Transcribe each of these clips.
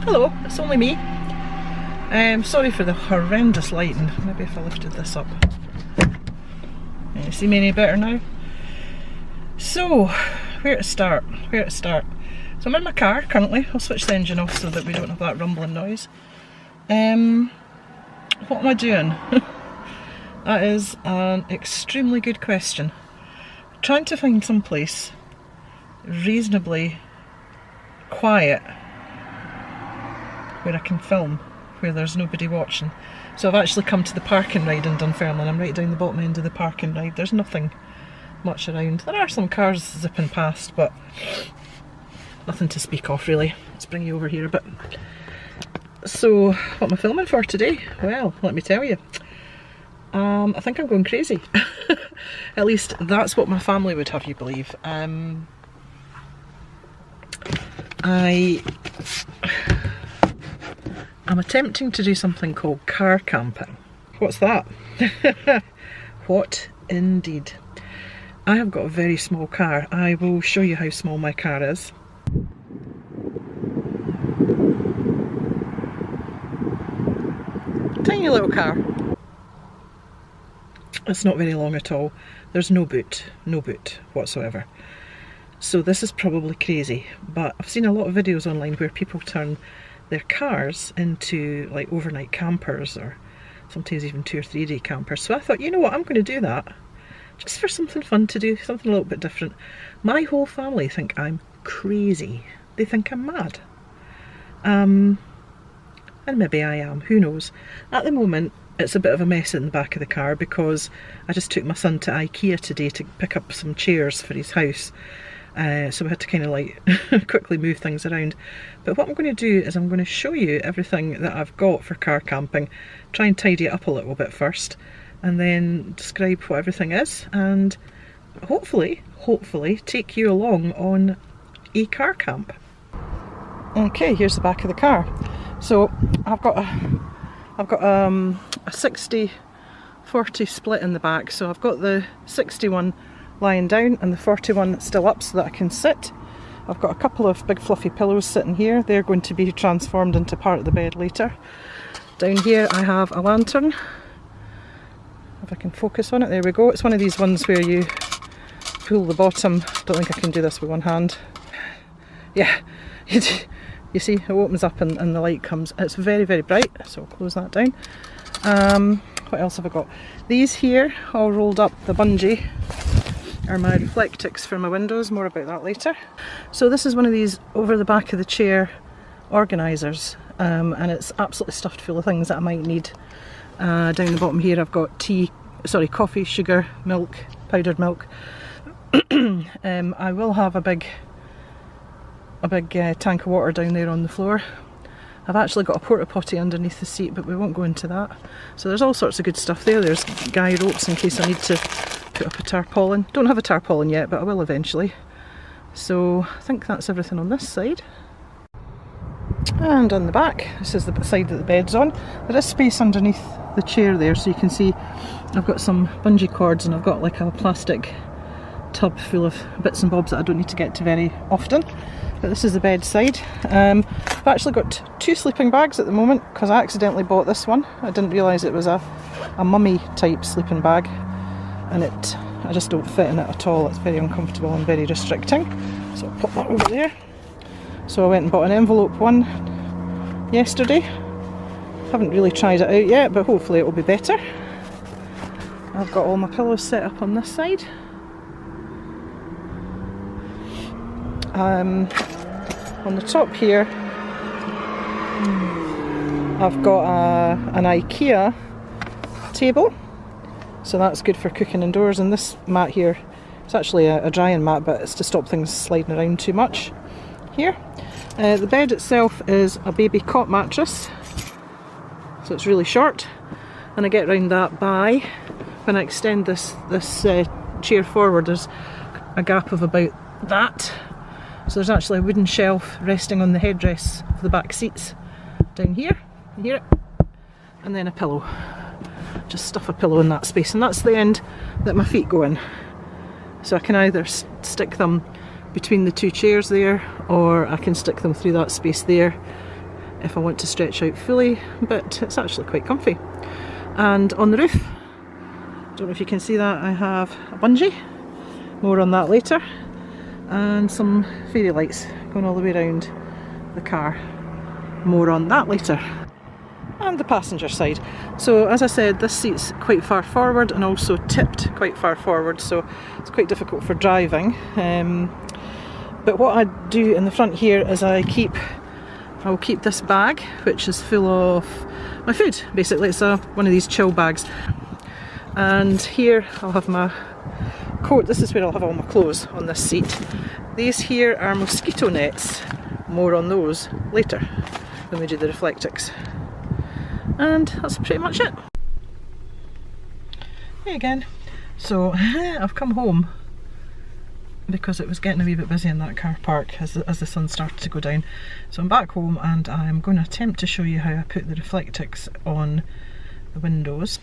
Hello, it's only me. Sorry for the horrendous lighting. Maybe if I lifted this up. Can you see me any better now? So, where to start? So I'm in my car currently. I'll switch the engine off so that we don't have that rumbling noise. What am I doing? That is an extremely good question. Trying to find some place reasonably quiet where I can film, where there's nobody watching. So I've actually come to the parking ride in Dunfermline. I'm right down the bottom end of the parking ride. There's nothing much around. There are some cars zipping past, but nothing to speak of really. Let's bring you over here a bit. So, what am I filming for today? Well, let me tell you. I think I'm going crazy. At least that's what my family would have you believe. I'm attempting to do something called car camping. What's that? What indeed. I have got a very small car. I will show you how small my car is. Tiny little car. It's not very long at all. There's no boot whatsoever. So this is probably crazy, but I've seen a lot of videos online where people turn their cars into like overnight campers, or sometimes even 2 or 3 day campers. So I thought, you know what, I'm going to do that just for something fun to do, something a little bit different. My whole family think I'm crazy. They think I'm mad. And maybe I am, who knows. At the moment it's a bit of a mess in the back of the car because I just took my son to IKEA today to pick up some chairs for his house. So we had to kind of like quickly move things around. But what I'm going to do is I'm going to show you everything that I've got for car camping, try and tidy it up a little bit first, and then describe what everything is, and hopefully take you along on a car camp. Okay, here's the back of the car. So I've got a 60-40 split in the back. So I've got the 61 lying down and the 41 still up so that I can sit. I've got a couple of big fluffy pillows sitting here. They're going to be transformed into part of the bed later. Down here I have a lantern. If I can focus on it, there we go. It's one of these ones where you pull the bottom. Don't think I can do this with one hand. Yeah, you see it opens up and the light comes. It's very, very bright, so I'll close that down. What else have I got? These here, all rolled up, the bungee, are my Reflectix for my windows. More about that later. So this is one of these over the back of the chair organisers, and it's absolutely stuffed full of things that I might need. Down the bottom here I've got coffee, sugar, milk, powdered milk. I will have a big tank of water down there on the floor. I've actually got a porta potty underneath the seat, but we won't go into that. So there's all sorts of good stuff there. There's guy ropes in case I need to put up a tarpaulin. Don't have a tarpaulin yet, but I will eventually. So I think that's everything on this side. And on the back, this is the side that the bed's on. There is space underneath the chair there, so you can see I've got some bungee cords and I've got like a plastic tub full of bits and bobs that I don't need to get to very often. But this is the bedside. I've actually got 2 sleeping bags at the moment because I accidentally bought this one. I didn't realise it was a mummy type sleeping bag, and I just don't fit in it at all. It's very uncomfortable and very restricting. So I'll pop that over there. So I went and bought an envelope one yesterday. Haven't really tried it out yet, but hopefully it will be better. I've got all my pillows set up on this side. On the top here I've got an IKEA table, so that's good for cooking indoors. And this mat here, it's actually a drying mat, but it's to stop things sliding around too much here. The bed itself is a baby cot mattress, so it's really short, and I get around that by, when I extend this chair forward, there's a gap of about that. So there's actually a wooden shelf resting on the headrests of the back seats down here. You hear it? And then a pillow. Just stuff a pillow in that space, and that's the end that my feet go in. So I can either stick them between the 2 chairs there, or I can stick them through that space there. if I want to stretch out fully, but it's actually quite comfy. And on the roof, don't know if you can see that, I have a bungee, more on that later, and some fairy lights going all the way around the car, more on that later. And the passenger side. So as I said, this seat's quite far forward and also tipped quite far forward, so it's quite difficult for driving. But what I do in the front here is I'll keep this bag, which is full of my food, basically. It's one of these chill bags. And here I'll have my coat. This is where I'll have all my clothes, on this seat. These here are mosquito nets. More on those later when we do the Reflectix. And that's pretty much it. Hey again. So I've come home because it was getting a wee bit busy in that car park as the sun started to go down. So I'm back home and I'm going to attempt to show you how I put the Reflectix on the windows.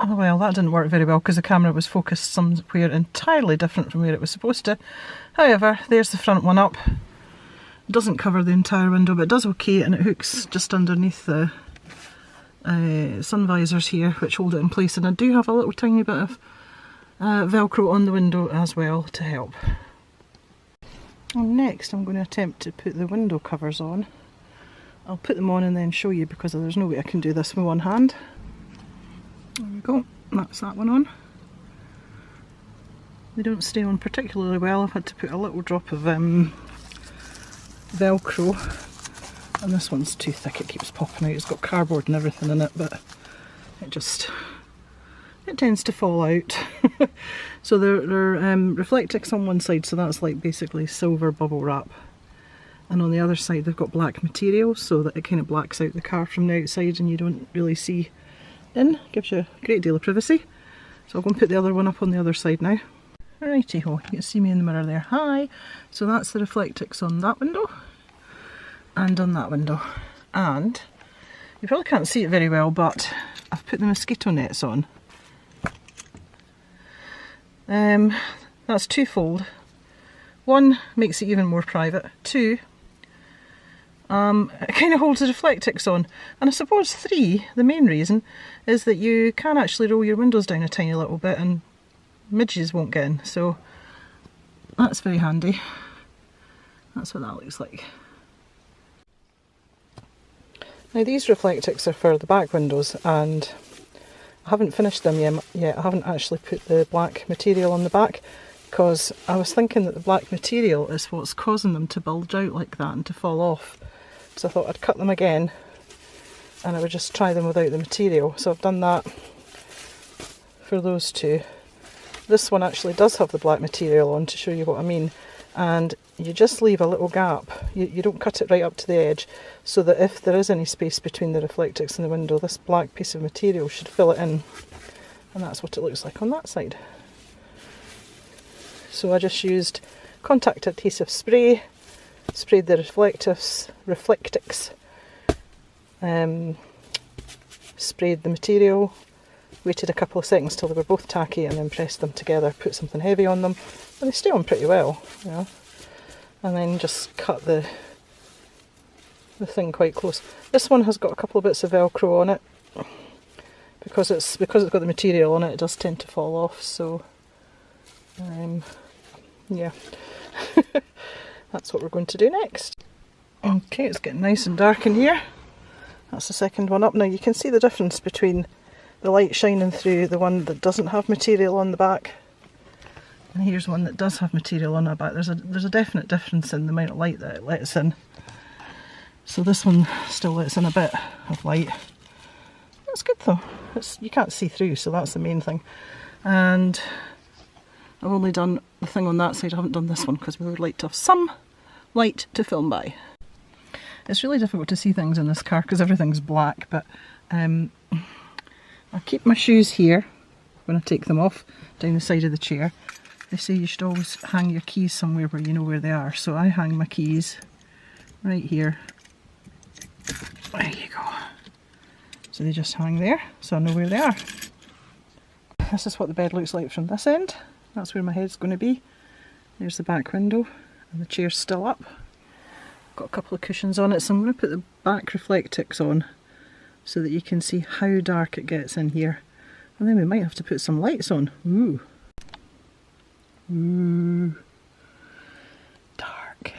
Oh well, that didn't work very well because the camera was focused somewhere entirely different from where it was supposed to. However, there's the front one up. It doesn't cover the entire window, but it does okay, and it hooks just underneath the sun visors here, which hold it in place. And I do have a little tiny bit of Velcro on the window as well to help. And next I'm going to attempt to put the window covers on. I'll put them on and then show you because there's no way I can do this with one hand. There we go, that's that one on. They don't stay on particularly well. I've had to put a little drop of Velcro, and this one's too thick, it keeps popping out. It's got cardboard and everything in it, but it tends to fall out. So they're Reflectix on one side, so that's like basically silver bubble wrap, and on the other side they've got black material so that it kind of blacks out the car from the outside and you don't really see in. Gives you a great deal of privacy. So I'll go and put the other one up on the other side now. Righty ho, you can see me in the mirror there. Hi! So that's the Reflectix on that window and on that window. And you probably can't see it very well, but I've put the mosquito nets on. That's twofold. One, makes it even more private. Two, it kind of holds the Reflectix on. And I suppose three, the main reason, is that you can actually roll your windows down a tiny little bit and midges won't get in. So that's very handy. That's what that looks like. Now these Reflectix are for the back windows, and I haven't finished them yet. I haven't actually put the black material on the back because I was thinking that the black material is what's causing them to bulge out like that and to fall off. So I thought I'd cut them again and I would just try them without the material. So I've done that for those two. This one actually does have the black material on, to show you what I mean, and you just leave a little gap. You don't cut it right up to the edge, so that if there is any space between the Reflectix and the window, this black piece of material should fill it in. And that's what it looks like on that side. So I just used contact adhesive spray, sprayed the Reflectix, sprayed the material, waited a couple of seconds till they were both tacky, and then pressed them together, put something heavy on them, and they stay on pretty well, you know. And then just cut the thing quite close. This one has got a couple of bits of Velcro on it. Because it's got the material on it, it does tend to fall off, so yeah. That's what we're going to do next. Okay, it's getting nice and dark in here. That's the second one up. Now you can see the difference between the light shining through the one that doesn't have material on the back And here's one that does have material on it, but there's a definite difference in the amount of light that it lets in. So this one still lets in a bit of light. That's good though. You can't see through, so that's the main thing. And I've only done the thing on that side, I haven't done this one because we would like to have some light to film by. It's really difficult to see things in this car because everything's black, but I keep my shoes here when I take them off, down the side of the chair. They say you should always hang your keys somewhere where you know where they are, so I hang my keys right here. There you go. So they just hang there, so I know where they are. This is what the bed looks like from this end. That's where my head's going to be. There's the back window, and the chair's still up. Got a couple of cushions on it, so I'm going to put the back reflectix on so that you can see how dark it gets in here. And then we might have to put some lights on. Ooh. Ooh. Dark.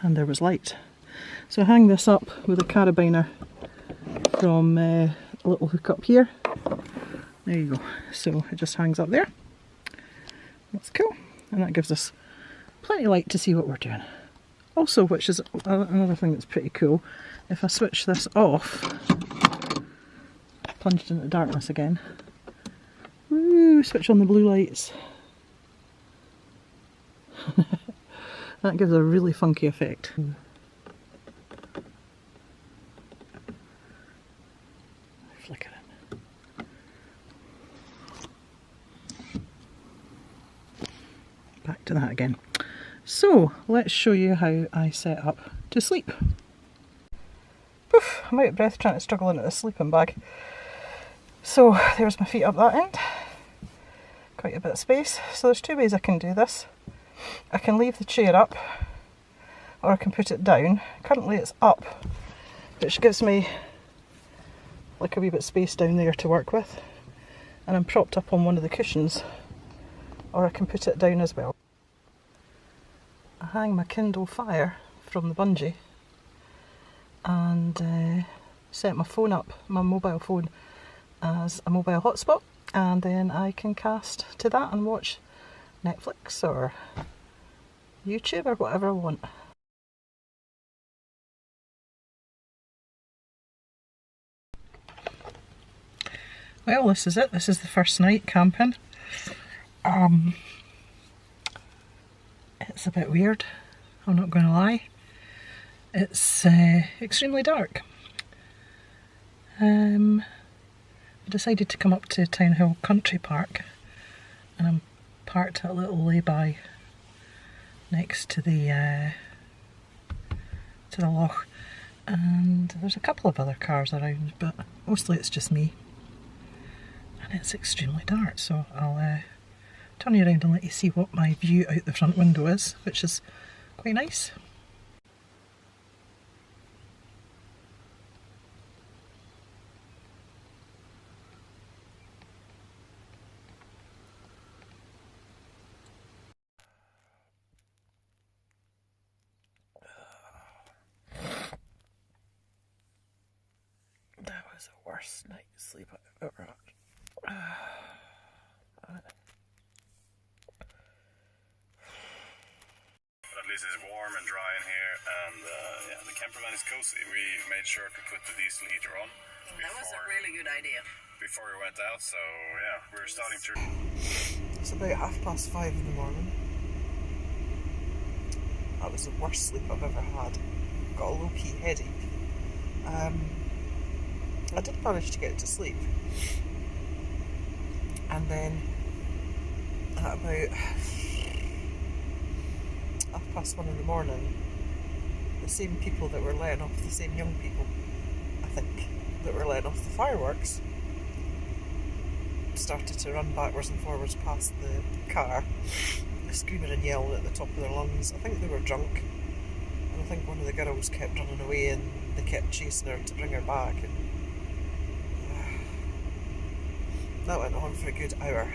And there was light. So I hang this up with a carabiner from a little hook up here. There you go. So it just hangs up there. That's cool. And that gives us plenty of light to see what we're doing. Also, which is another thing that's pretty cool, if I switch this off, plunged into darkness again. Woo, switch on the blue lights. That gives a really funky effect. Flickering. Back to that again. So let's show you how I set up to sleep. Oof, I'm out of breath trying to struggle into the sleeping bag. So there's my feet up that end. Quite a bit of space. So there's two ways I can do this. I can leave the chair up, or I can put it down. Currently it's up, which gives me like a wee bit of space down there to work with. And I'm propped up on one of the cushions, or I can put it down as well. I hang my Kindle Fire from the bungee and set my phone up, my mobile phone, as a mobile hotspot, and then I can cast to that and watch Netflix or YouTube or whatever I want. Well, this is it. This is the first night camping. It's a bit weird, I'm not going to lie. It's extremely dark. I decided to come up to Townhill Country Park, and I'm parked at a little lay-by next to the loch, and there's a couple of other cars around, but mostly it's just me. And it's extremely dark, so I'll turn you around and let you see what my view out the front window is, which is quite nice. That was the worst night's sleep I've ever had. At least it's warm and dry in here, and yeah, the camper van is cozy. We made sure to put the diesel heater on. That was a really good idea. Before we went out, so yeah, we're starting to... It's about 5:30 in the morning. That was the worst sleep I've ever had. Got a low-key headache. I did manage to get to sleep. And then at about 1:30 in the morning, the same people that were letting off, the same young people, I think, that were letting off the fireworks, started to run backwards and forwards past the car, screaming and yelling at the top of their lungs. I think they were drunk, and I think one of the girls kept running away and they kept chasing her to bring her back, and that went on for a good hour,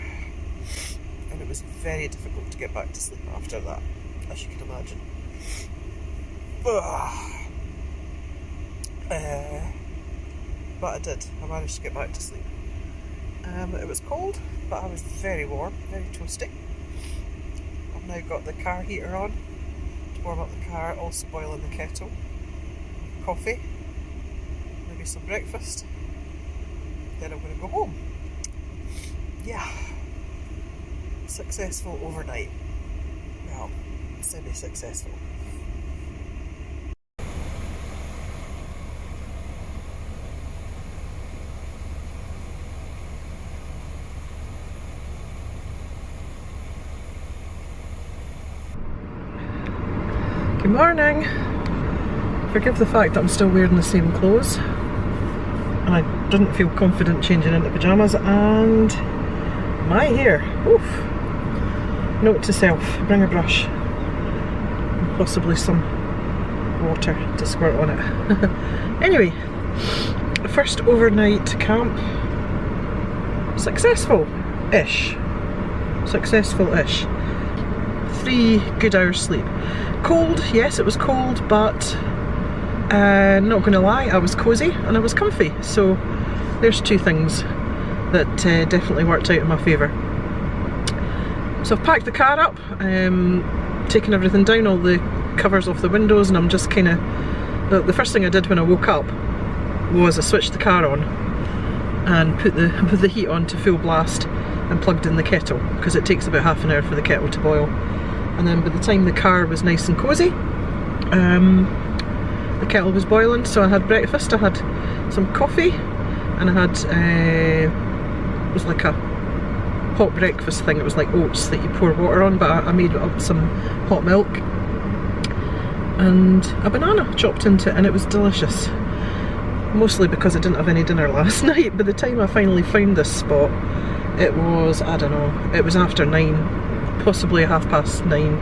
and it was very difficult to get back to sleep after that, as you can imagine. But I did. I managed to get back to sleep. It was cold, but I was very warm, very toasty. I've now got the car heater on to warm up the car, also boiling the kettle. Coffee, maybe some breakfast, then I'm going to go home. Yeah, successful overnight. Well, semi-successful. Good morning. Forgive the fact that I'm still wearing the same clothes and I didn't feel confident changing into pyjamas, and my hair, oof. Note to self, bring a brush and possibly some water to squirt on it. Anyway, first overnight camp, successful-ish. 3 good hours sleep. Cold, yes it was cold, but not gonna lie, I was cozy and I was comfy, so there's 2 things that definitely worked out in my favour. So I've packed the car up, taken everything down, all the covers off the windows, and I'm just kind of, the first thing I did when I woke up was I switched the car on and put the heat on to full blast and plugged in the kettle, because it takes about half an hour for the kettle to boil. And then by the time the car was nice and cosy, the kettle was boiling, so I had breakfast. I had some coffee and I had, it was like a hot breakfast thing. It was like oats that you pour water on, but I made up some hot milk and a banana chopped into it, and it was delicious. Mostly because I didn't have any dinner last night. By the time I finally found this spot, it was, I don't know, it was after 9, possibly 9:30.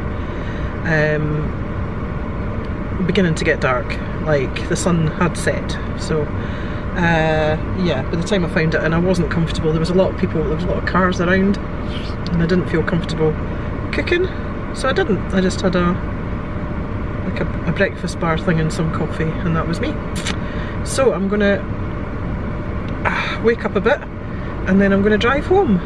Beginning to get dark, like the sun had set. So yeah, by the time I found it, and I wasn't comfortable, there was a lot of people, there was a lot of cars around, and I didn't feel comfortable cooking, so I didn't. I just had a breakfast bar thing and some coffee, and that was me. So I'm gonna wake up a bit and then I'm gonna drive home.